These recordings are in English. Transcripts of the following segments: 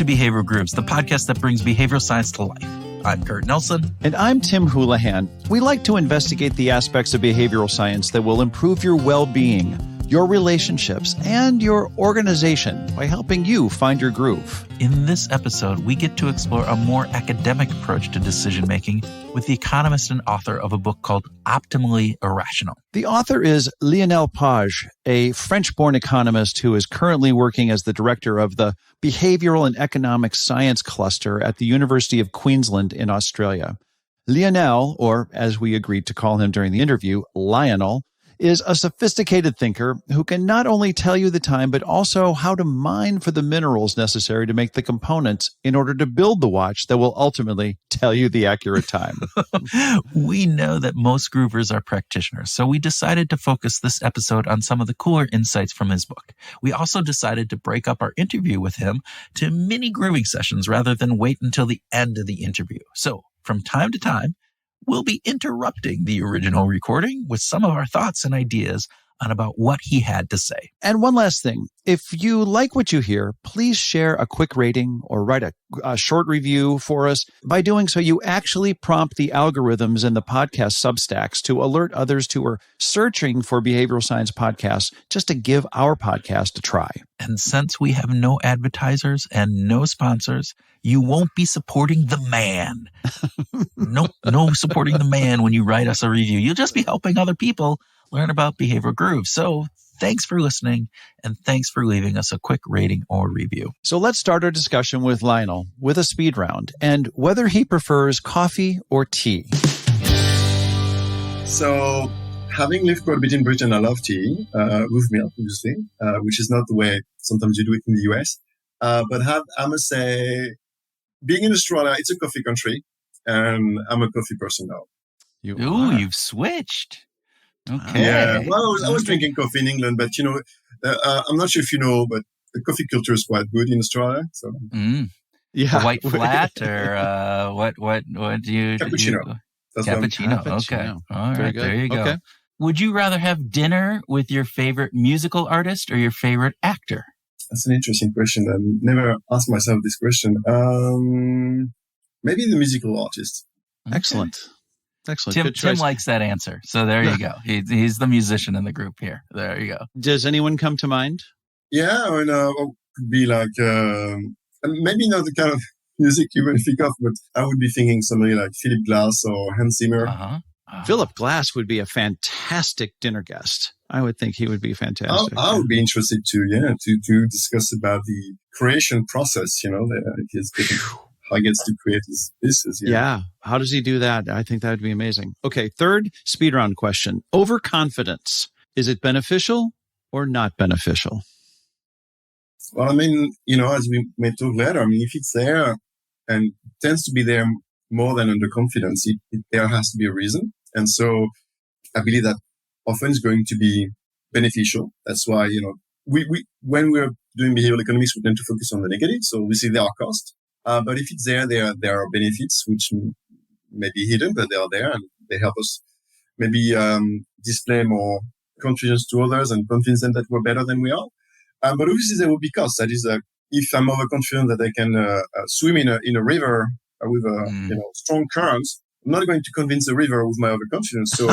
to Behavioral Grooves, the podcast that brings behavioral science to life. I'm Kurt Nelson. And I'm Tim Houlihan. We like to investigate the aspects of behavioral science that will improve your well-being, your relationships, and your organization by helping you find your groove. In this episode, we get to explore a more academic approach to decision-making with the economist and author of a book called Optimally Irrational. The author is Lionel, a French-born economist who is currently working as the director of the Behavioural and Economic Science Cluster at the University of Queensland in Australia. Lionel, or as we agreed to call him during the interview, Lionel, is a sophisticated thinker who can not only tell you the time, but also how to mine for the minerals necessary to make the components in order to build the watch that will ultimately tell you the accurate time. We know that most groovers are practitioners, so we decided to focus this episode on some of the cooler insights from his book. We also decided to break up our interview with him to mini grooving sessions rather than wait until the end of the interview. So from time to time, we'll be interrupting the original recording with some of our thoughts and ideas on about what he had to say. And one last thing, if you like what you hear, please share a quick rating or write a short review for us. By doing so, you actually prompt the algorithms in the podcast substacks to alert others who are searching for behavioral science podcasts just to give our podcast a try. And since we have no advertisers and no sponsors, you won't be supporting the man. No supporting the man when you write us a review. You'll just be helping other people learn about behavioral grooves. So thanks for listening, and thanks for leaving us a quick rating or review. So let's start our discussion with Lionel with a speed round and whether he prefers coffee or tea. So having lived quite a bit in Britain, I love tea with milk, obviously, which is not the way sometimes you do it in the US. But I must say, being in Australia, it's a coffee country, and I'm a coffee person now. You've switched. Okay. Yeah. Well, I was drinking coffee in England, but I'm not sure if you know, but the coffee culture is quite good in Australia. So, yeah, a white flat or what do you? Cappuccino. Cappuccino. Okay. All right. Very good. There you go. Okay. Would you rather have dinner with your favorite musical artist or your favorite actor? That's an interesting question. I never asked myself this question. Maybe the musical artist. Okay. Excellent. Tim likes that answer. So there you go. He's the musician in the group here. There you go. Does anyone come to mind? Yeah, could be like, maybe not the kind of music you would think of, but I would be thinking somebody like Philip Glass or Hans Zimmer. Philip Glass would be a fantastic dinner guest. I would think he would be fantastic. I would be interested to discuss about the creation process, how he gets to create his pieces. Yeah. How does he do that? I think that would be amazing. Okay. Third speed round question. Overconfidence. Is it beneficial or not beneficial? Well, as we may talk later, if it's there and tends to be there more than underconfidence, there has to be a reason. And so I believe that often is going to be beneficial. That's why, we when we're doing behavioral economics, we tend to focus on the negative. So obviously there are costs. But if it's there are benefits which may be hidden, but they are there and they help us maybe display more confidence to others and convince them that we're better than we are. But obviously there will be costs. That is, if I'm overconfident that I can swim in a river with strong currents, I'm not going to convince the river with my overconfidence. So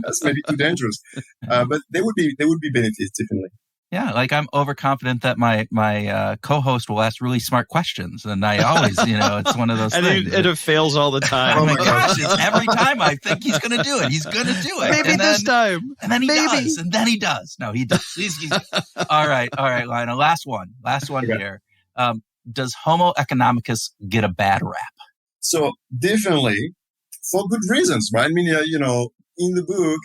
that's maybe too dangerous. But there would be benefits definitely. Yeah, like I'm overconfident that my co-host will ask really smart questions, and I always, it's one of those things. And it fails all the time. Oh my gosh! Every time I think he's going to do it, he's going to do it. Maybe this time. And then he does, and then he does. No, he does. He's all right, Lionel. Last one here. Does Homo economicus get a bad rap? So definitely, for good reasons, right? In the book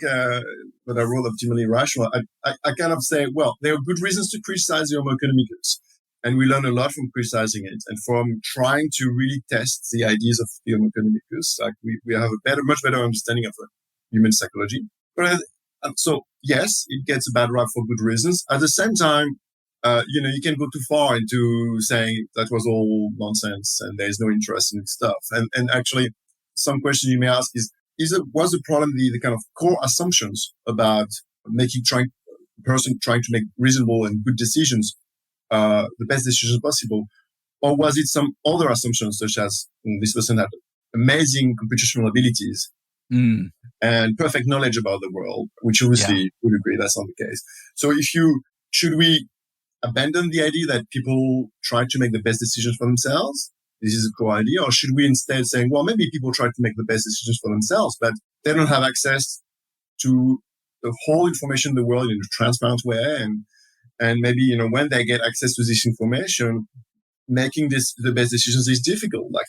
that I wrote, Optimally Irrational, I kind of say, well, there are good reasons to criticize the Homo economicus. And we learn a lot from criticizing it and from trying to really test the ideas of the Homo economicus. Like we have a much better understanding of human psychology. But so, yes, it gets a bad rap for good reasons. At the same time, you can go too far into saying that was all nonsense and there is no interest in stuff. And actually, some question you may ask was the problem the kind of core assumptions about person trying to make reasonable and good decisions, the best decisions possible, Or was it some other assumptions, such as this person had amazing computational abilities and perfect knowledge about the world, which obviously would agree that's not the case. So should we abandon the idea that people try to make the best decisions for themselves? This is a core idea. Or should we instead say, well, maybe people try to make the best decisions for themselves, but they don't have access to the whole information in the world in a transparent way. And maybe, when they get access to this information, making the best decisions is difficult. Like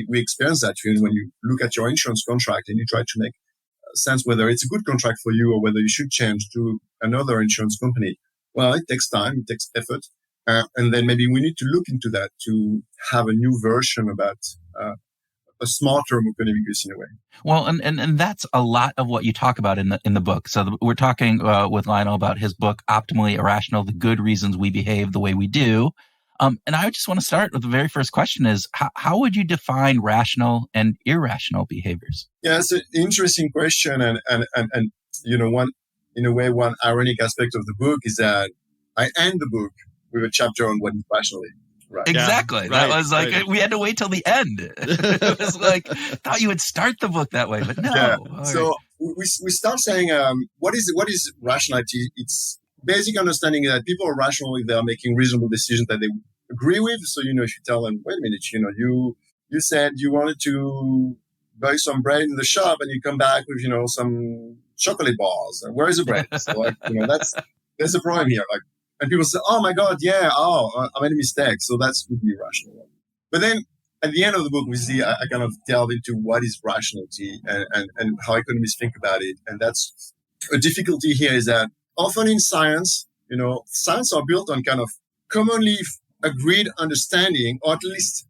we experience that when you look at your insurance contract and you try to make sense whether it's a good contract for you or whether you should change to another insurance company. Well, it takes time, it takes effort. And then maybe we need to look into that to have a new version about a smarter economic use in a way. Well, and that's a lot of what you talk about in the book. So we're talking with Lionel about his book, Optimally Irrational, The Good Reasons We Behave the Way We Do. And I just want to start with the very first question is, how would you define rational and irrational behaviors? Yeah, it's an interesting question. And one ironic aspect of the book is that I end the book with a chapter on what is rationally. Right. Exactly. Yeah, that was we had to wait till the end. It was thought you would start the book that way, but no. Yeah. So we start saying, what is rationality? It's basic understanding that people are rational if they are making reasonable decisions that they agree with. So, if you tell them, wait a minute, you said you wanted to buy some bread in the shop and you come back with, some chocolate bars. And where is the bread? So there's a problem here. And people say, oh my God, yeah, I made a mistake. So that's would be rational. But then at the end of the book, we see I kind of delve into what is rationality and how economists think about it. And that's a difficulty here is that often in science, science are built on kind of commonly agreed understanding, or at least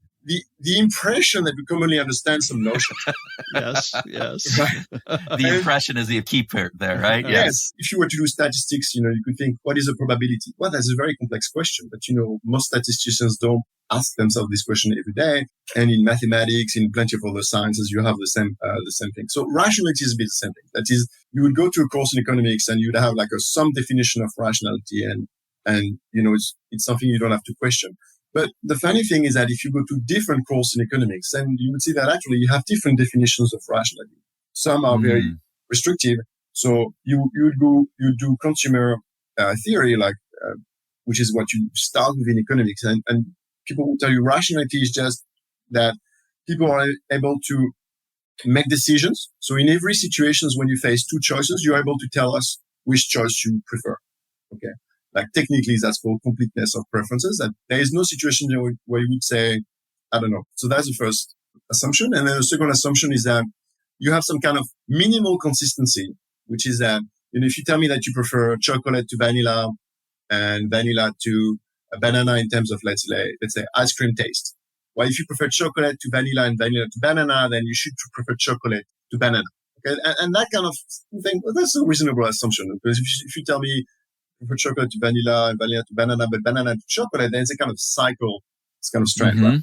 the impression that we commonly understand some notions. Yes. Right? The impression is the key part there, right? Yes. If you were to do statistics, you could think, what is the probability? Well, that's a very complex question, but most statisticians don't ask themselves this question every day. And in mathematics, in plenty of other sciences, you have the same thing. So rationality is a bit the same thing. That is, you would go to a course in economics and you'd have some definition of rationality, and it's something you don't have to question. But the funny thing is that if you go to different courses in economics, then you would see that actually you have different definitions of rationality. Some are very restrictive. So you do consumer theory, which is what you start with in economics, and people will tell you rationality is just that people are able to make decisions. So in every situation when you face two choices, you're able to tell us which choice you prefer. Okay. Technically, that's called completeness of preferences, that there is no situation where you would say, I don't know. So that's the first assumption. And then the second assumption is that you have some kind of minimal consistency, which is that, if you tell me that you prefer chocolate to vanilla and vanilla to a banana in terms of, let's say ice cream taste. Well, if you prefer chocolate to vanilla and vanilla to banana, then you should prefer chocolate to banana. Okay. And that kind of thing, well, that's a reasonable assumption, because if you tell me, prefer chocolate to vanilla and vanilla to banana, but banana to chocolate, then it's a kind of cycle. It's kind of strange, right?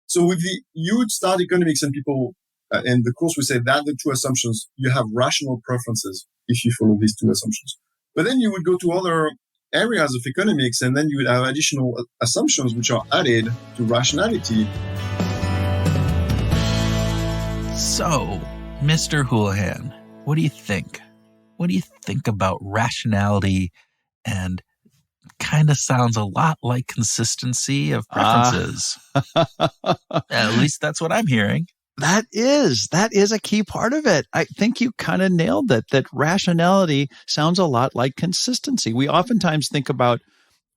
So you would start economics and people, and the course would say that the two assumptions, you have rational preferences if you follow these two assumptions. But then you would go to other areas of economics and then you would have additional assumptions which are added to rationality. So, Mr. Houlihan, what do you think? What do you think about rationality? And kind of sounds a lot like consistency of preferences. At least that's what I'm hearing. That is a key part of it. I think you kind of nailed it, that rationality sounds a lot like consistency. We oftentimes think about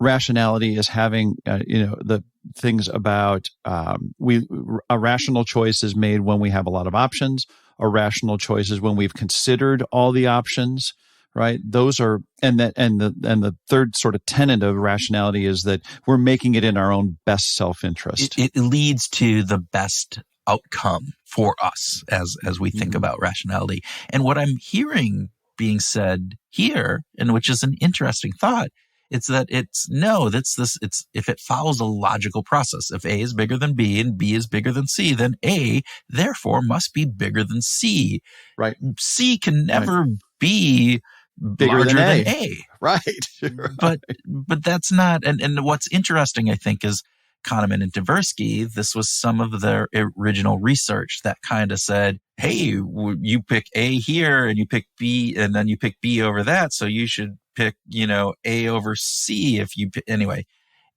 rationality as having, the things about a rational choice is made when we have a lot of options. A rational choice is when we've considered all the options. Right. Those are, and the third sort of tenet of rationality is that we're making it in our own best self-interest. It leads to the best outcome for us as we think about rationality. And what I'm hearing being said here, and which is an interesting thought, it's that if it follows a logical process. If A is bigger than B and B is bigger than C, then A therefore must be bigger than C. Right. C can never be bigger than A. Right. But that's not, and what's interesting, I think, is Kahneman and Tversky, this was some of their original research that kind of said, hey, you pick A here and you pick B and then you pick B over that. So you should pick, A over C if you, anyway,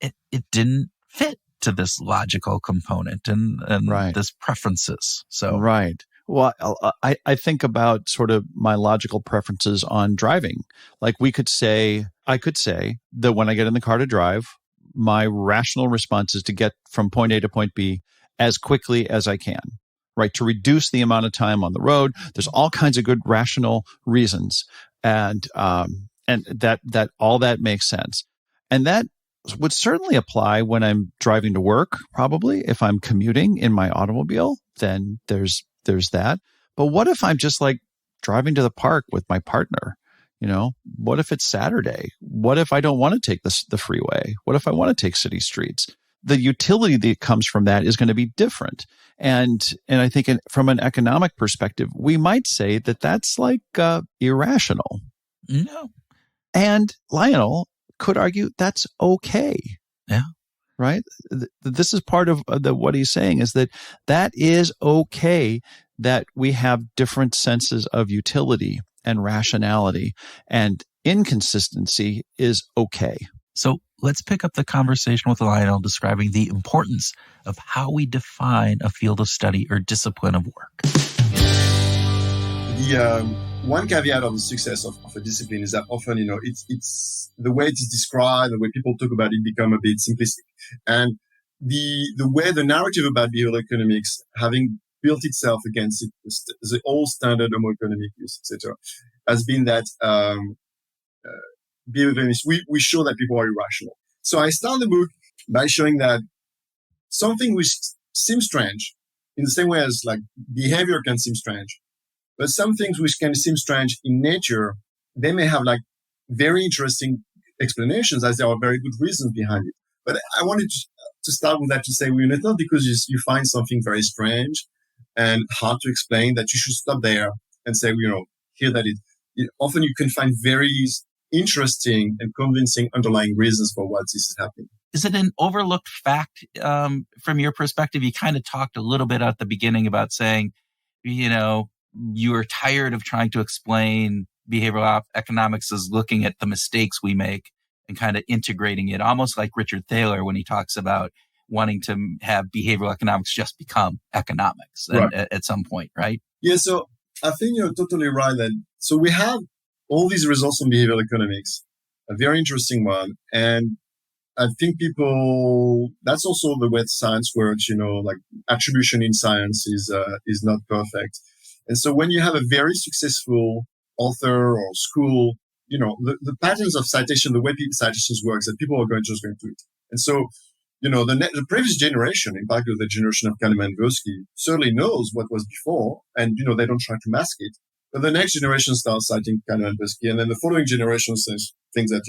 it didn't fit to this logical component and Right. this preferences. So, right. Well, I think about sort of my logical preferences on driving. Like I could say that when I get in the car to drive, my rational response is to get from point A to point B as quickly as I can, right? To reduce the amount of time on the road. There's all kinds of good rational reasons. And that all that makes sense. And that would certainly apply when I'm driving to work, probably. If I'm commuting in my automobile, then there's that. But what if I'm just like driving to the park with my partner? What if it's Saturday? What if I don't want to take the freeway? What if I want to take city streets? The utility that comes from that is going to be different. And I think from an economic perspective, we might say that that's like irrational. No. And Lionel could argue that's okay. Yeah. Right? This is part of what he's saying is that is okay that we have different senses of utility and rationality, and inconsistency is okay. So let's pick up the conversation with Lionel describing the importance of how we define a field of study or discipline of work. The one caveat of the success of a discipline is that often, it's the way it is described, the way people talk about it become a bit simplistic. And the way the narrative about behavioral economics, having built itself against the old standard Homo economicus, etc., has been that behavioral economics, we show that people are irrational. So I start the book by showing that something which seems strange, in the same way as like behavior can seem strange, but some things which can seem strange in nature, they may have like very interesting explanations, as there are very good reasons behind it. But I wanted to start with that to say, it's not because you find something very strange and hard to explain that you should stop there and say, here that often you can find very interesting and convincing underlying reasons for what this is happening. Is it an overlooked fact from your perspective? You kind of talked a little bit at the beginning about saying, you are tired of trying to explain behavioral economics as looking at the mistakes we make and kind of integrating it, almost like Richard Thaler when he talks about wanting to have behavioral economics just become economics right. at some point, right? Yeah, so I think you're totally right. So we have all these results on behavioral economics, a very interesting one. And I think that's also the way science works, like attribution in science is not perfect. And so when you have a very successful author or school, the patterns of citation, the way citations work, is that people are just going to do it. And so, the previous generation, in particular the generation of Kahneman and Tversky, certainly knows what was before, and, they don't try to mask it. But the next generation starts citing Kahneman and Tversky, and then the following generation says things that,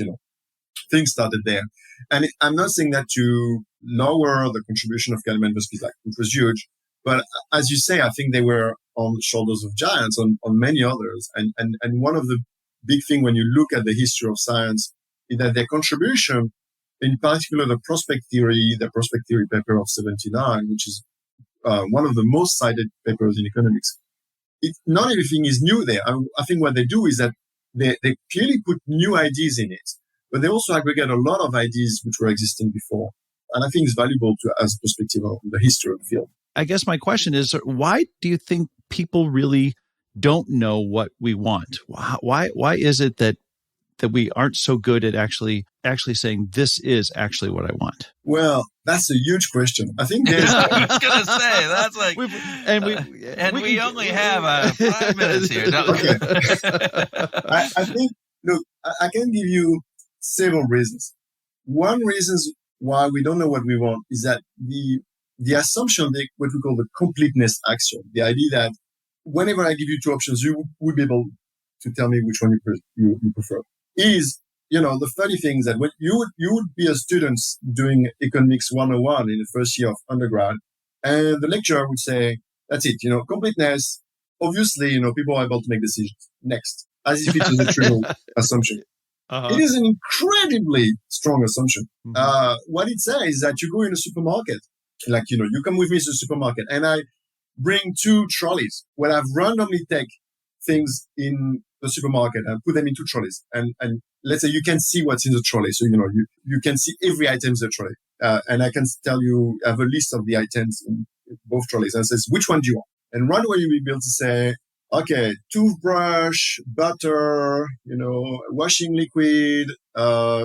things started there. And I'm not saying that to lower the contribution of Kahneman and Tversky, which was huge. But as you say, I think they were on the shoulders of giants on many others. And one of the big things when you look at the history of science is that their contribution, in particular the prospect theory paper of 79, which is one of the most cited papers in economics, not everything is new there. I think what they do is that they clearly put new ideas in it, but they also aggregate a lot of ideas which were existing before. And I think it's valuable as a perspective of the history of the field. I guess my question is, why do you think people really don't know what we want? Why is it that we aren't so good at actually saying this is actually what I want? Well, that's a huge question. I think there's. I was gonna say that's like, we only have 5 minutes here. No. Okay. I think. Look, I can give you several reasons. One reason why we don't know what we want is that the assumption, what we call the completeness axiom, the idea that whenever I give you two options, you would be able to tell me which one you prefer, is, the funny thing is that when you would be a student doing economics 101 in the first year of undergrad, and the lecturer would say, that's it, completeness, obviously, people are able to make decisions. Next. As if it was a trivial assumption. It is an incredibly strong assumption. What it says is that you go in a supermarket, like, you come with me to the supermarket, and I bring 2 trolleys where I've randomly take things in the supermarket and put them into trolleys. And let's say you can see what's in the trolley. So, you can see every item in the trolley. And I can tell you, I have a list of the items in both trolleys, and it says, which one do you want? And right away you will be able to say, okay, toothbrush, butter, washing liquid,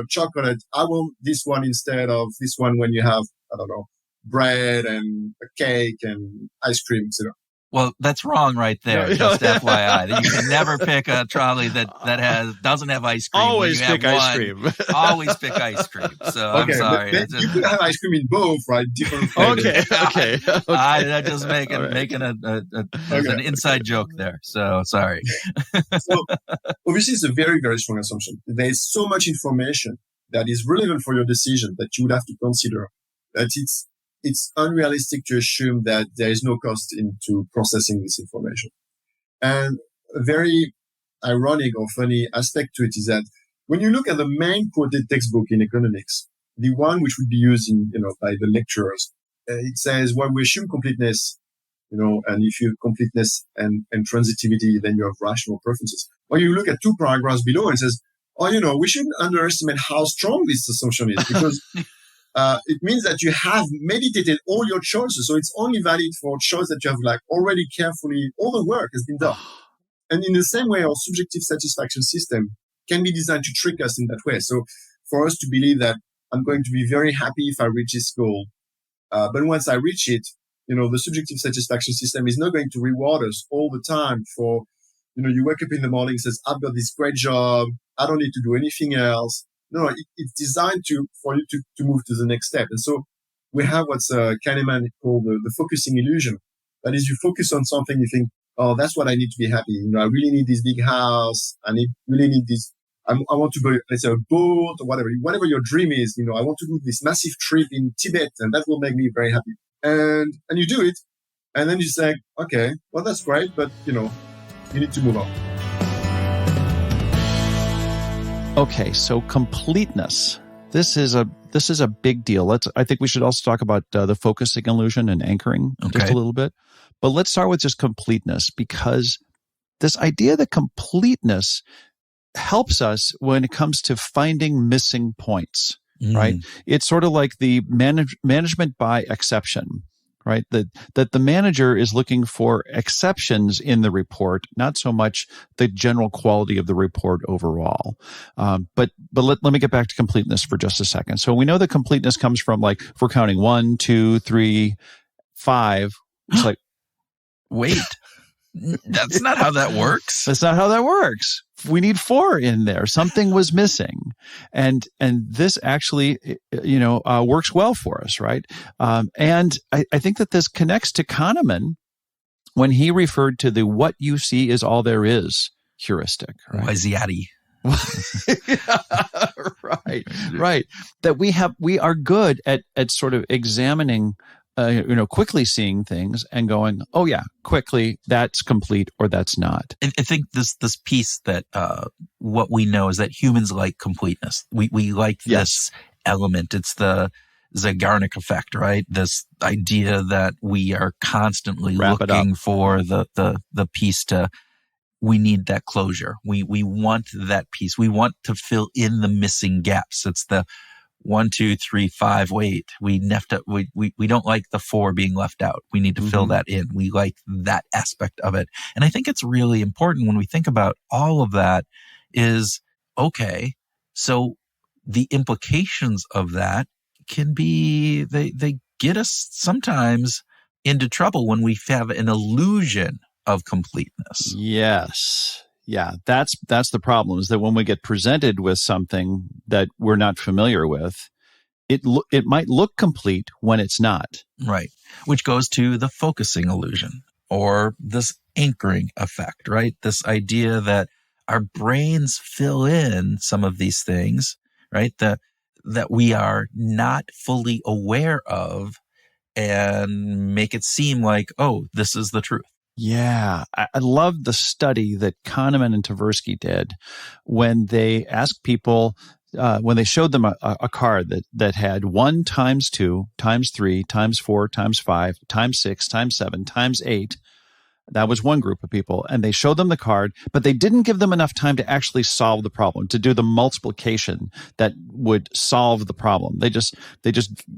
chocolate. I want this one instead of this one when you have, I don't know, bread and a cake and ice cream, etc. Well, that's wrong right there. Just FYI, you can never pick a trolley that doesn't have ice cream. Always pick ice cream. Always pick ice cream. So okay, I'm sorry. You could have ice cream in both, right? Different flavors. Okay. I'm just making an inside joke there. So sorry. So obviously, it's a very, very strong assumption. There is so much information that is relevant for your decision that you would have to consider that it's unrealistic to assume that there is no cost into processing this information. And a very ironic or funny aspect to it is that when you look at the main quoted textbook in economics, the one which would be used by the lecturers, it says, well, we assume completeness, and if you have completeness and transitivity, then you have rational preferences. Well, you look at 2 paragraphs below and it says, we shouldn't underestimate how strong this assumption is, because it means that you have meditated all your choices. So it's only valid for choice that you have already carefully, all the work has been done. And in the same way, our subjective satisfaction system can be designed to trick us in that way. So for us to believe that I'm going to be very happy if I reach this goal. But once I reach it, the subjective satisfaction system is not going to reward us all the time for, you wake up in the morning and says, I've got this great job. I don't need to do anything else. No, it's designed for you to move to the next step. And so we have what's Kahneman called the focusing illusion. That is, you focus on something, you think, oh, that's what I need to be happy. I really need this big house. Really need this. I want to go, let's say, a boat or whatever your dream is. I want to do this massive trip in Tibet, and that will make me very happy. And you do it, and then you say, okay, well, that's great, but you need to move on. Okay, so completeness. This is a big deal. I think we should also talk about the focusing illusion and anchoring just a little bit. But let's start with just completeness, because this idea that completeness helps us when it comes to finding missing points, right? It's sort of like the management by exception, right? That the manager is looking for exceptions in the report, not so much the general quality of the report overall. But let me get back to completeness for just a second. So we know that completeness comes from, if we're counting 1, 2, 3, 5, it's like, wait, that's not how that works. That's not how that works. We need 4 in there. Something was missing. And this actually, works well for us, right? And I think that this connects to Kahneman when he referred to the what you see is all there is heuristic. Right? Wasiati. Right. That we are good at sort of examining quickly seeing things and going, oh yeah, quickly, that's complete or that's not. I think this piece that what we know is that humans like completeness. We like this element. It's the Zeigarnik effect, right? This idea that we are constantly looking for the piece we need that closure. We want that piece. We want to fill in the missing gaps. It's the 1, 2, 3, 5. Wait, we don't like the 4 being left out. We need to fill that in. We like that aspect of it. And I think it's really important when we think about all of that is, okay, so the implications of that can be, they get us sometimes into trouble when we have an illusion of completeness. Yes. Yeah, that's the problem, is that when we get presented with something that we're not familiar with, it might look complete when it's not. Right. Which goes to the focusing illusion or this anchoring effect, right? This idea that our brains fill in some of these things, right? That we are not fully aware of and make it seem like, oh, this is the truth. Yeah, I love the study that Kahneman and Tversky did when they asked people, when they showed them a card that had 1 times 2 times 3 times 4 times 5 times 6 times 7 times 8. That was one group of people. And they showed them the card, but they didn't give them enough time to actually solve the problem, to do the multiplication that would solve the problem.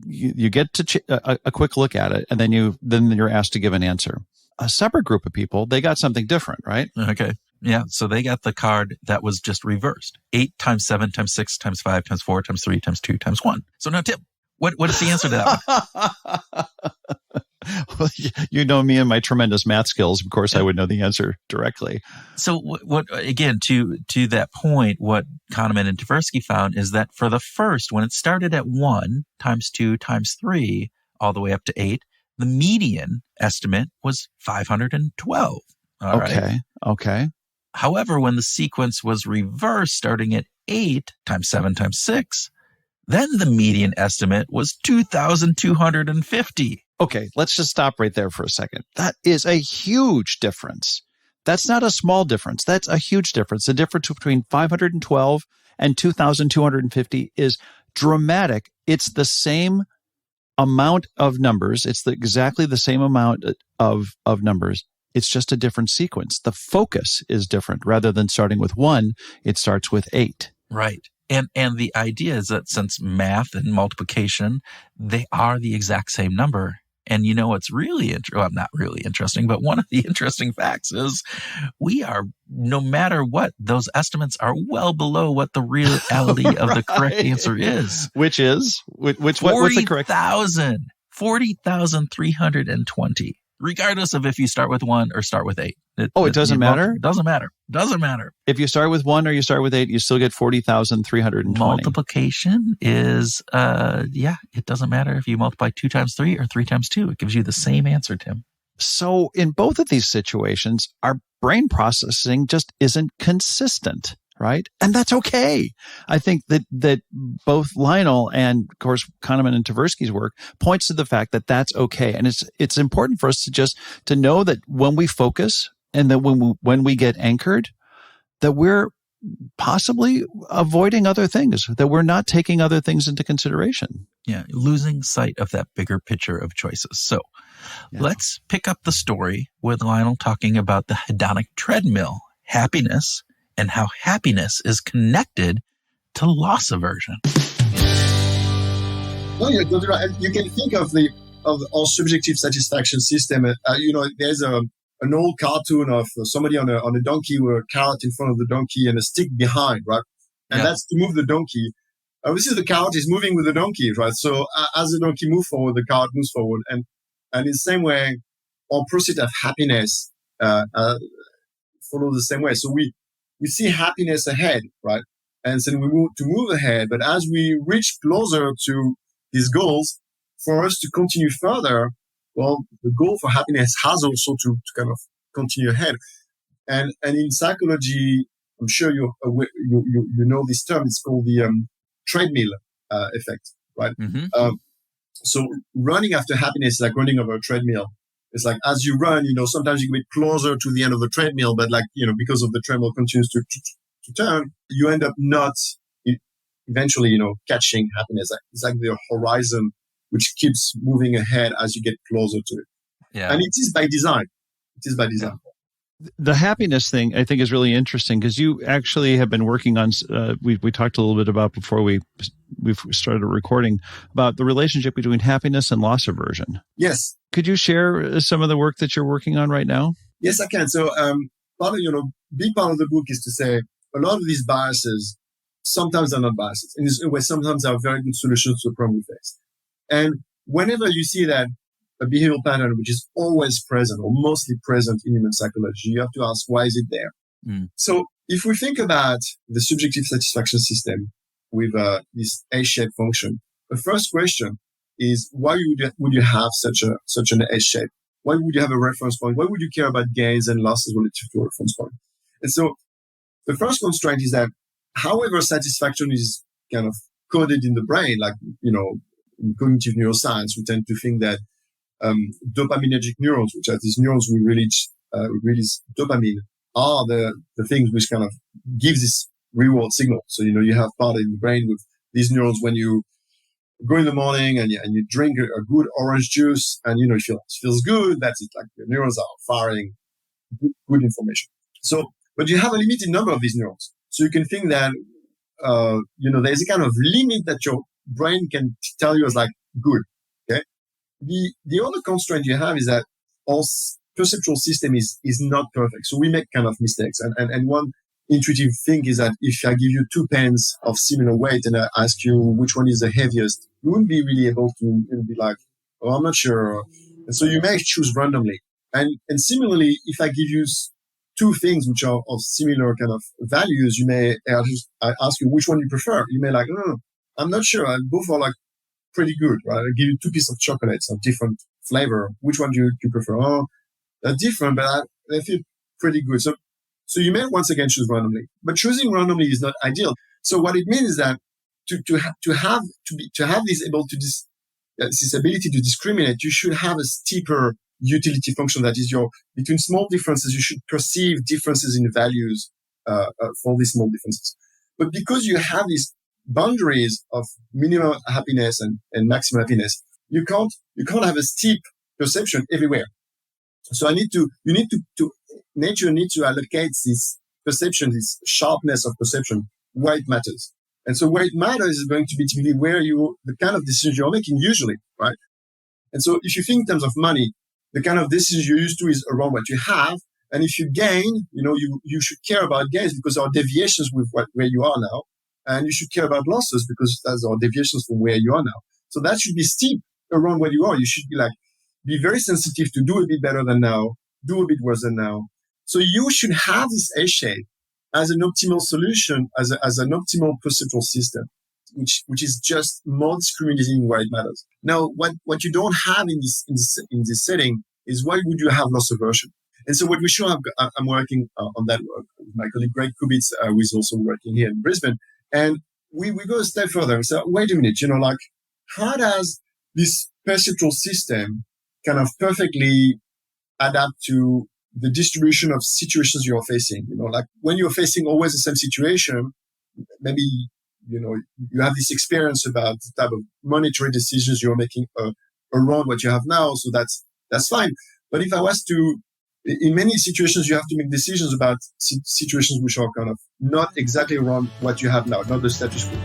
You get to a quick look at it, and then you're asked to give an answer. A separate group of people, they got something different, right? Okay. Yeah. So they got the card that was just reversed. 8 times 7 times 6 times 5 times 4 times 3 times 2 times 1. So now, Tim, what is the answer to that one? Well, you know me and my tremendous math skills. Of course, I would know the answer directly. So what again, to that point, what Kahneman and Tversky found is that for the first, when it started at 1 times 2 times 3, all the way up to 8, the median estimate was 512. All right. Okay. However, when the sequence was reversed, starting at 8 times 7 times 6, then the median estimate was 2,250. Okay, let's just stop right there for a second. That is a huge difference. That's not a small difference. That's a huge difference. The difference between 512 and 2,250 is dramatic. It's the same amount of numbers. It's exactly the same amount of numbers. It's just a different sequence. The focus is different. Rather than starting with 1, it starts with 8. Right. And the idea is that since math and multiplication, they are the exact same number. And you know what's really not really interesting, but one of the interesting facts is we are, no matter what, those estimates are well below what the reality of the correct answer is. Which is? What's the correct? 40,320. Regardless of if you start with 1 or start with 8. It doesn't matter? Doesn't matter. If you start with 1 or you start with 8, you still get 40,320. Multiplication is, it doesn't matter if you multiply 2 times 3 or 3 times 2. It gives you the same answer, Tim. So in both of these situations, our brain processing just isn't consistent, right? And that's okay. I think that both Lionel and, of course, Kahneman and Tversky's work points to the fact that that's okay. And it's important for us to know that when we focus and that when we get anchored, that we're possibly avoiding other things, that we're not taking other things into consideration. Yeah, losing sight of that bigger picture of choices. So let's pick up the story with Lionel talking about the hedonic treadmill, happiness, and how happiness is connected to loss aversion. No, you're totally right. And you can think of our subjective satisfaction system. There's an old cartoon of somebody on a donkey with a carrot in front of the donkey and a stick behind, right? And that's to move the donkey. Obviously, the carrot is moving with the donkey, right? So as the donkey moves forward, the carrot moves forward. And in the same way, our pursuit of happiness follows the same way. So we see happiness ahead, right? And then we move ahead. But as we reach closer to these goals, for us to continue further, well, the goal for happiness has also to kind of continue ahead. And in psychology, I'm sure you know this term. It's called the treadmill effect, right? Mm-hmm. So running after happiness is like running over a treadmill. It's like as you run, sometimes you get closer to the end of the treadmill, but because of the treadmill continues to turn, you end up not eventually, catching happiness. It's like the horizon which keeps moving ahead as you get closer to it. Yeah. And it is by design. Yeah. The happiness thing, I think, is really interesting because you actually have been working on, we talked a little bit about before we've started recording, about the relationship between happiness and loss aversion. Yes. Could you share some of the work that you're working on right now? Yes, I can. So big part of the book is to say a lot of these biases, sometimes they're not biases. In this way, sometimes they are very good solutions to the problem we face. And whenever you see that a behavioral pattern which is always present or mostly present in human psychology, you have to ask, why is it there? So if we think about the subjective satisfaction system with this A-shaped function, the first question is, why would you have such an A-shape? Why would you have a reference point? Why would you care about gains and losses relative to a reference point? And so the first constraint is that however satisfaction is kind of coded in the brain, like, in cognitive neuroscience, we tend to think that dopaminergic neurons, which are these neurons we release release dopamine are the things which kind of gives this reward signal. So, you have part in the brain with these neurons when you go in the morning and you drink a good orange juice and, it feels good. That's it. Like the neurons are firing good information. So, but you have a limited number of these neurons. So you can think that, there's a kind of limit that your brain can tell you as like good. Okay. The other constraint you have is that our perceptual system is not perfect. So we make kind of mistakes. And one intuitive thing is that if I give you 2 pens of similar weight and I ask you which one is the heaviest, you wouldn't be really able to be like, oh, I'm not sure. And so you may choose randomly. And similarly, if I give you 2 things which are of similar kind of values, I ask you which one you prefer. You may like, no, I'm not sure. Both are like pretty good, right? I give you 2 pieces of chocolates of different flavor. Which one do you prefer? Oh, they're different, but they feel pretty good. So you may once again choose randomly, but choosing randomly is not ideal. So what it means is that to have this this ability to discriminate, you should have a steeper utility function. That is between small differences, you should perceive differences in values for these small differences. But because you have these boundaries of minimum happiness and maximum happiness, you can't have a steep perception everywhere. So nature needs to allocate this perception, this sharpness of perception where it matters. And so where it matters is going to be typically where the kind of decisions you're making usually, right? And so if you think in terms of money, the kind of decisions you're used to is around what you have. And if you gain, you should care about gains because there are deviations with where you are now. And you should care about losses because there are deviations from where you are now. So that should be steep around where you are. You should be very sensitive to do a bit better than now, do a bit worse than now. So you should have this A-shape as an optimal solution, as an optimal perceptual system, which is just more discriminating where it matters. Now, what you don't have in this setting is why would you have loss aversion? And so what we show, I'm working on that work with my colleague Greg Kubitz, who is also working here in Brisbane. And we go a step further and say, wait a minute, how does this perceptual system kind of perfectly adapt to the distribution of situations you're facing? Like when you're facing always the same situation, maybe, you have this experience about the type of monetary decisions you're making around what you have now. So that's fine. But if I was in many situations, you have to make decisions about situations which are kind of not exactly around what you have now, not the status quo.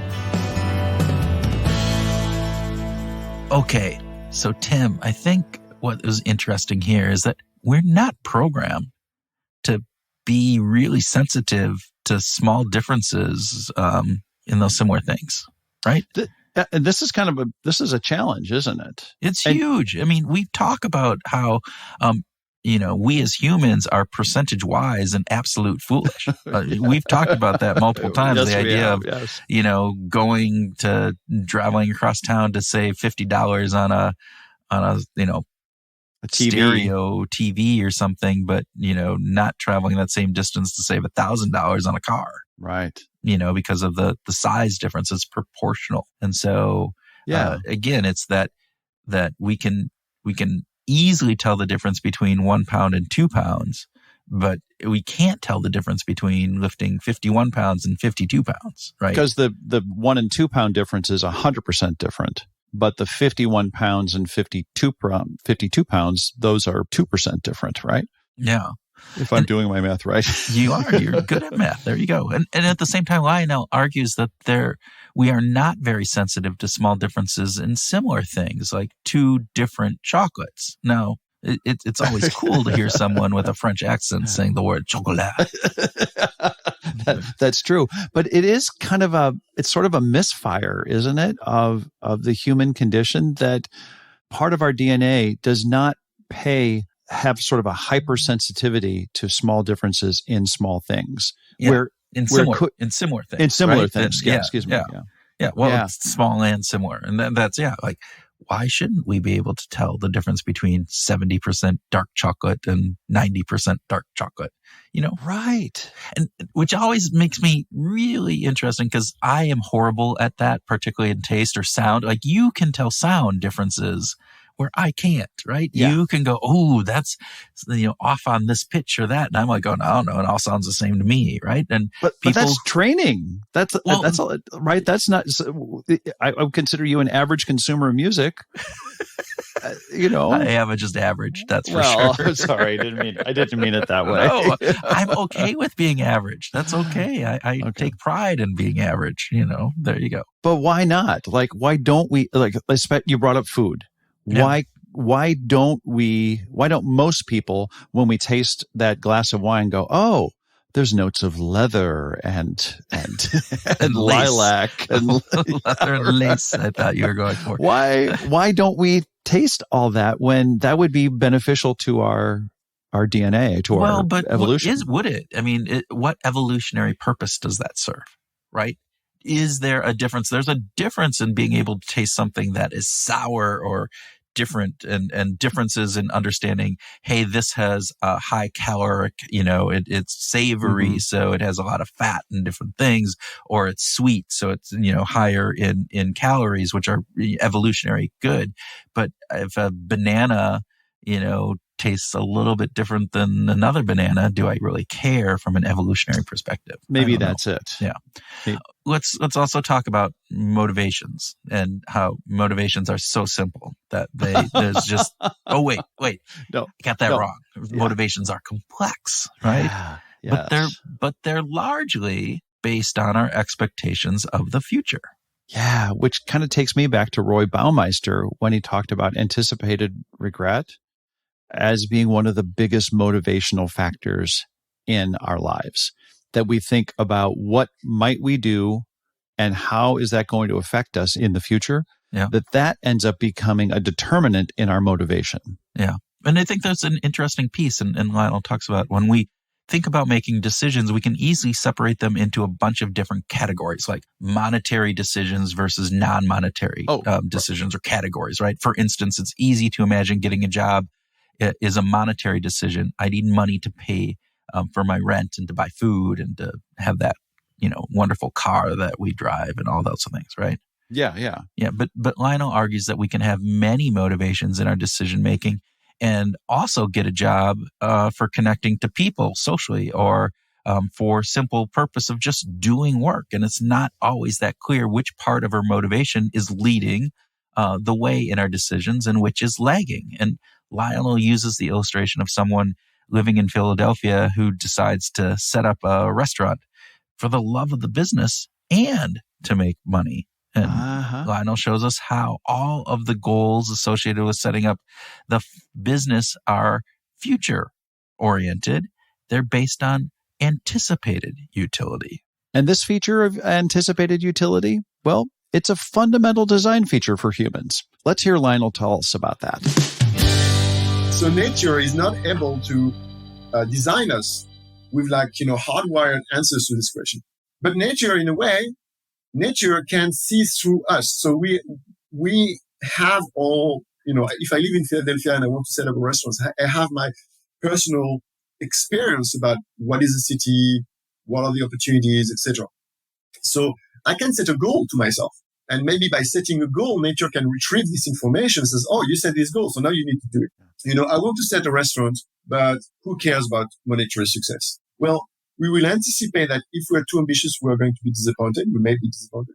Okay. So Tim, I think what is interesting here is that we're not programmed to be really sensitive to small differences in those similar things, right? This is a challenge, isn't it? It's huge. I mean, we talk about how, we as humans are percentage wise and absolute foolish. We've talked about that multiple times. Yes, the idea of, yes. Traveling across town to save $50 on a a TV. stereo TV or something, but, not traveling that same distance to save $1,000 on a car. Right. Because of the size difference. It's proportional. And so, again, it's that we can easily tell the difference between 1 pound and 2 pounds, but we can't tell the difference between lifting 51 pounds and 52 pounds, right? Because the 1 and 2 pound difference is 100% different. But the 51 pounds and 52 pounds, those are 2% different, right? Yeah. If I'm doing my math right. You are. You're good at math. There you go. And at the same time, Lionel argues that we are not very sensitive to small differences in similar things, like 2 different chocolates. Now, it's always cool to hear someone with a French accent saying the word chocolat. That's true. But it is it's sort of a misfire, isn't it, of the human condition that part of our DNA does not have sort of a hypersensitivity to small differences in small things. Yeah, in similar things. In similar right? things. Yeah, excuse me. Yeah. Well, it's small and similar. And that's, like, why shouldn't we be able to tell the difference between 70% dark chocolate and 90% dark chocolate? Right. And which always makes me really interesting because I am horrible at that, particularly in taste or sound. Like, you can tell sound differences, where I can't, right? Yeah. You can go, oh, that's, off on this pitch or that. And I'm like, oh, no, it all sounds the same to me, right? And but that's training. That's all, right? That's not, I would consider you an average consumer of music. I am just average. That's for sure. Sorry, I didn't mean it that way. No, I'm okay with being average. That's okay. I take pride in being average. There you go. But why not? Like, why don't we? Like, you brought up food. Yeah. Why don't most people, when we taste that glass of wine, go, oh, there's notes of leather and lilac and leather and lace. I thought you were going for. Why don't we taste all that when that would be beneficial to our DNA, to our evolution? Would it? I mean, what evolutionary purpose does that serve? Right? Is there a difference? There's a difference in being able to taste something that is sour or different, and differences in understanding, hey, this has a high caloric, it's savory, so it has a lot of fat and different things, or it's sweet, so it's, higher in calories, which are evolutionary good. But if a banana, tastes a little bit different than another banana, do I really care from an evolutionary perspective? Maybe that's it. Yeah. Let's also talk about motivations and how motivations are so simple that there's just, oh, wait, no, I got that wrong. Motivations are complex, right? Yeah. Yes. But they're largely based on our expectations of the future. Yeah, which kind of takes me back to Roy Baumeister when he talked about anticipated regret as being one of the biggest motivational factors in our lives, that we think about what might we do and how is that going to affect us in the future, that ends up becoming a determinant in our motivation. Yeah. And I think that's an interesting piece. And Lionel talks about when we think about making decisions, we can easily separate them into a bunch of different categories, like monetary decisions versus non-monetary decisions or categories, right? For instance, it's easy to imagine getting a job is a monetary decision. I need money to pay for my rent and to buy food and to have that, wonderful car that we drive and all those things, right? Yeah. But Lionel argues that we can have many motivations in our decision making and also get a job for connecting to people socially or for simple purpose of just doing work. And it's not always that clear which part of our motivation is leading the way in our decisions and which is lagging. And Lionel uses the illustration of someone living in Philadelphia who decides to set up a restaurant for the love of the business and to make money. And Lionel shows us how all of the goals associated with setting up the business are future oriented. They're based on anticipated utility. And this feature of anticipated utility, well, it's a fundamental design feature for humans. Let's hear Lionel tell us about that. So nature is not able to design us with hardwired answers to this question. But nature, in a way, nature can see through us. So we have all, if I live in Philadelphia and I want to set up a restaurant, I have my personal experience about what is the city, what are the opportunities, etc. So I can set a goal to myself. And maybe by setting a goal, nature can retrieve this information and says, oh, you set this goal, so now you need to do it. I want to set a restaurant, but who cares about monetary success? Well, we will anticipate that if we're too ambitious, we're going to be disappointed. We may be disappointed.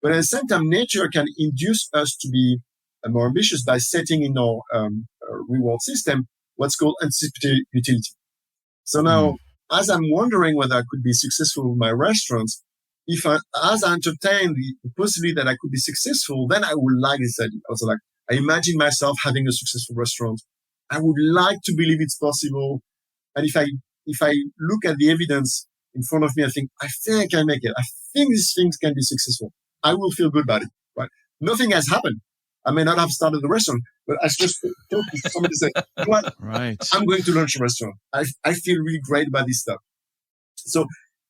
But at the same time, nature can induce us to be more ambitious by setting in our reward system what's called anticipated utility. So now, as I'm wondering whether I could be successful with my restaurants, as I entertain the possibility that I could be successful, then I would like this idea. Also, I imagine myself having a successful restaurant. I would like to believe it's possible. And if I look at the evidence in front of me, I think I can make it. I think these things can be successful. I will feel good about it. Right? Nothing has happened. I may not have started the restaurant, but I just talked to somebody and said, you know what? Right. I'm going to launch a restaurant. I feel really great about this stuff. So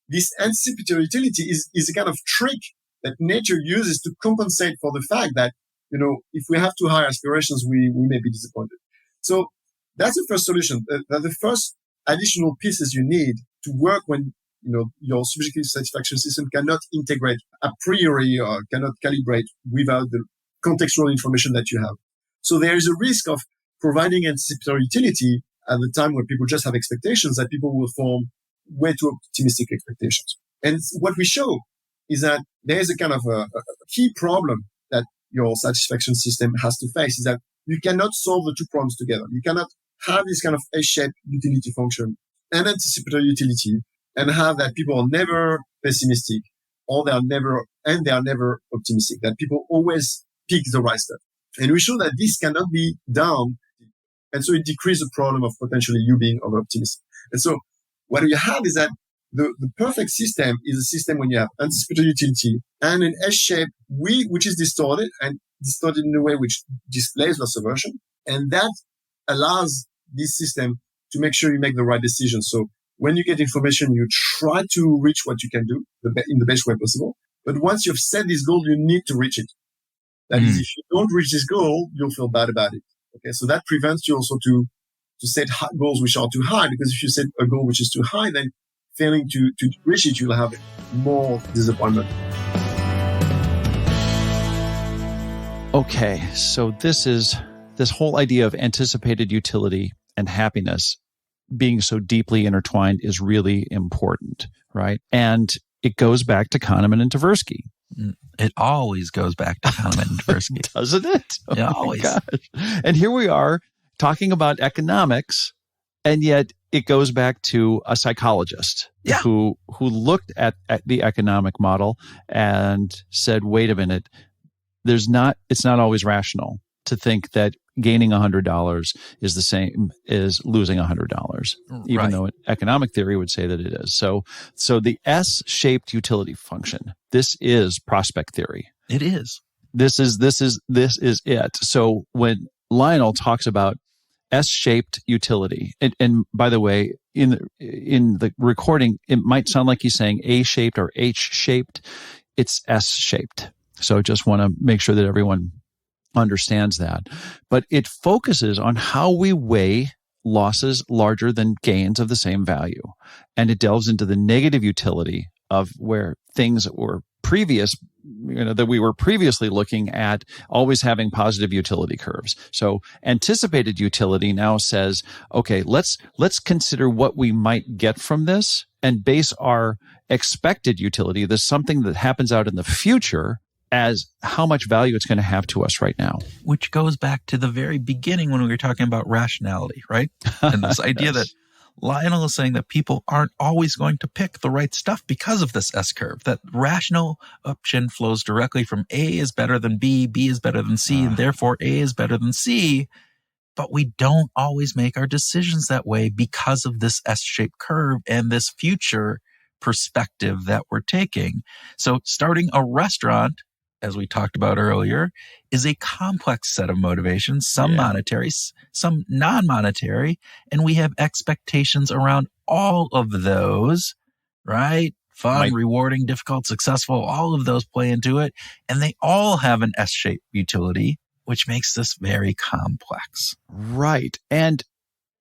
this anticipatory utility is a kind of trick that nature uses to compensate for the fact that, if we have too high aspirations, we may be disappointed. So that's the first solution. The first additional pieces you need to work when, your subjective satisfaction system cannot integrate a priori or cannot calibrate without the contextual information that you have. So there is a risk of providing anticipatory utility at the time when people just have expectations, that people will form way too optimistic expectations. And what we show is that there is a kind of a key problem that your satisfaction system has to face, is that you cannot solve the two problems together. You cannot have this kind of S-shaped utility function and anticipatory utility and have that people are never pessimistic or they are never optimistic, that people always pick the right stuff. And we show that this cannot be done. And so it decreases the problem of potentially you being over-optimistic. And so what you have is that the perfect system is a system when you have anticipatory utility and an S-shape which is distorted in a way which displays loss aversion. And that allows this system to make sure you make the right decision. So when you get information, you try to reach what you can do in the best way possible. But once you've set this goal, you need to reach it. That is, if you don't reach this goal, you'll feel bad about it. Okay, so that prevents you also to set goals which are too high, because if you set a goal which is too high, then failing to reach it, you'll have more disappointment. Okay, so this whole idea of anticipated utility and happiness being so deeply intertwined is really important, right? And it goes back to Kahneman and Tversky. It always goes back to Kahneman and Tversky. Doesn't it? Oh yeah, always. Gosh. And here we are talking about economics, and yet it goes back to a psychologist who looked at the economic model and said, wait a minute, it's not always rational to think that gaining $100 is the same as losing $100, even though economic theory would say that it is. So the S-shaped utility function, this is prospect theory. It is. This is it. So when Lionel talks about S-shaped utility, and by the way, in the recording, it might sound like he's saying A-shaped or H-shaped. It's S-shaped. So just want to make sure that everyone understands that. But it focuses on how we weigh losses larger than gains of the same value. And it delves into the negative utility of where things that were that we were previously looking at always having positive utility curves. So anticipated utility now says, okay, let's consider what we might get from this and base our expected utility, this something that happens out in the future, as how much value it's going to have to us right now. Which goes back to the very beginning when we were talking about rationality, right? And this idea that Lionel is saying that people aren't always going to pick the right stuff because of this S-curve, that rational option flows directly from A is better than B, B is better than C, and therefore A is better than C. But we don't always make our decisions that way because of this S-shaped curve and this future perspective that we're taking. So starting a restaurant, as we talked about earlier, is a complex set of motivations, some monetary, some non-monetary, and we have expectations around all of those, right? Fun, rewarding, difficult, successful, all of those play into it, and they all have an S-shaped utility, which makes this very complex. Right. And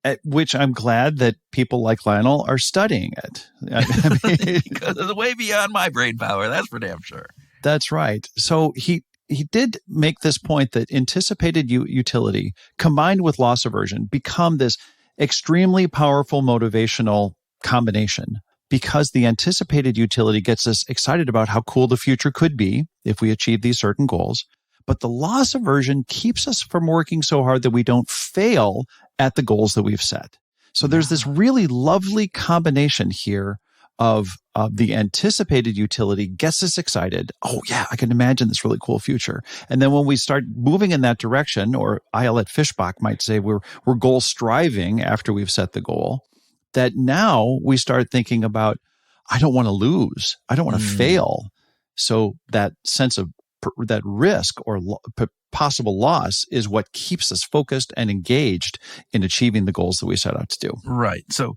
at which I'm glad that people like Lionel are studying it. I mean, because it's way beyond my brain power, that's for damn sure. That's right. So he did make this point that anticipated utility combined with loss aversion become this extremely powerful motivational combination, because the anticipated utility gets us excited about how cool the future could be if we achieve these certain goals. But the loss aversion keeps us from working so hard that we don't fail at the goals that we've set. So there's this really lovely combination here of the anticipated utility gets us excited. Oh yeah, I can imagine this really cool future. And then when we start moving in that direction, or Ayelet Fishbach might say we're goal striving after we've set the goal, that now we start thinking about, I don't want to lose. I don't want to fail. So that sense of that risk or possible loss is what keeps us focused and engaged in achieving the goals that we set out to do. Right. So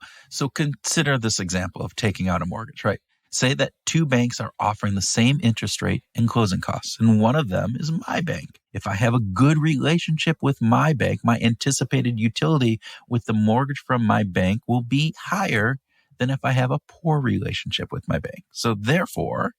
consider this example of taking out a mortgage, right? Say that two banks are offering the same interest rate and closing costs, and one of them is my bank. If I have a good relationship with my bank, my anticipated utility with the mortgage from my bank will be higher than if I have a poor relationship with my bank. So therefore,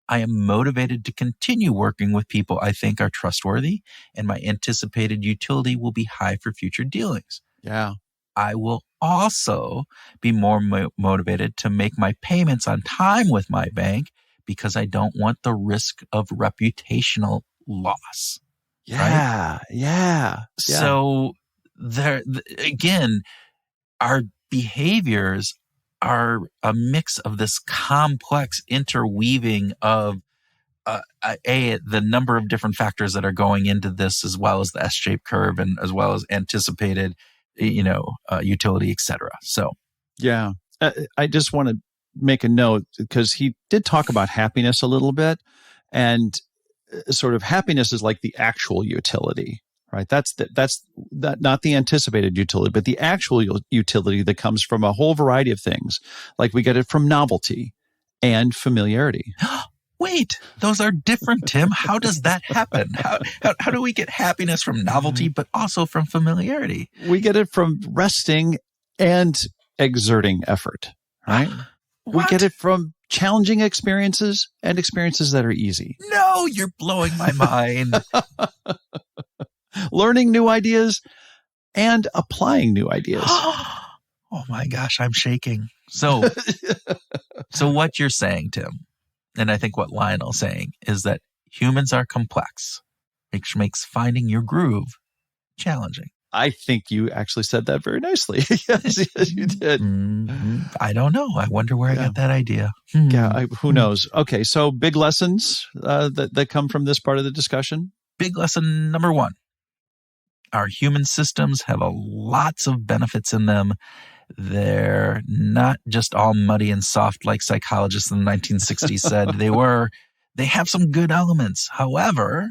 I am motivated to continue working with people I think are trustworthy, and my anticipated utility will be high for future dealings. Yeah. I will also be more motivated to make my payments on time with my bank because I don't want the risk of reputational loss. Yeah. Right? Yeah. So there, again, our behaviors are a mix of this complex interweaving of the number of different factors that are going into this, as well as the S-shaped curve, and as well as anticipated, utility, etc. So, yeah, I just want to make a note because he did talk about happiness a little bit, and sort of happiness is like the actual utility, right? That's not the anticipated utility, but the actual utility that comes from a whole variety of things. Like we get it from novelty and familiarity. Wait, those are different, Tim. How does that happen? How do we get happiness from novelty, but also from familiarity? We get it from resting and exerting effort, right? We get it from challenging experiences and experiences that are easy. No, you're blowing my mind. Learning new ideas and applying new ideas. Oh my gosh, I'm shaking. So what you're saying, Tim, and I think what Lionel's saying, is that humans are complex, which makes finding your groove challenging. I think you actually said that very nicely. Yes, you did. Mm-hmm. I don't know. I wonder where I got that idea. Yeah, who knows? Okay, so big lessons that come from this part of the discussion. Big lesson number 1. Our human systems have lots of benefits in them. They're not just all muddy and soft like psychologists in the 1960s said they have some good elements. However,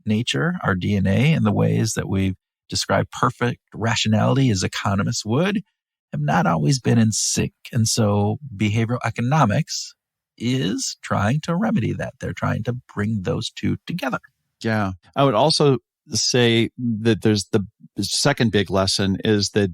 nature, our DNA, and the ways that we've described perfect rationality as economists would, have not always been in sync. And so behavioral economics is trying to remedy that. They're trying to bring those two together. Yeah. I would also say that there's the second big lesson is that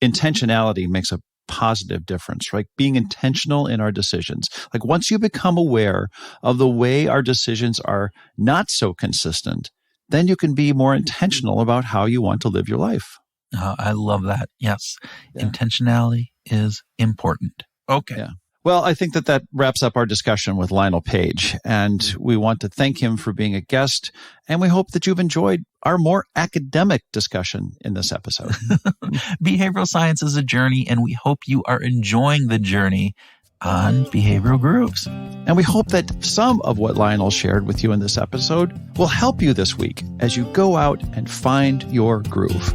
intentionality makes a positive difference, right? Being intentional in our decisions. Like once you become aware of the way our decisions are not so consistent, then you can be more intentional about how you want to live your life. I love that. Yes. Yeah. Intentionality is important. Okay. Yeah. Well, I think that wraps up our discussion with Lionel Page, and we want to thank him for being a guest, and we hope that you've enjoyed our more academic discussion in this episode. Behavioral science is a journey, and we hope you are enjoying the journey on Behavioral Grooves. And we hope that some of what Lionel shared with you in this episode will help you this week as you go out and find your groove.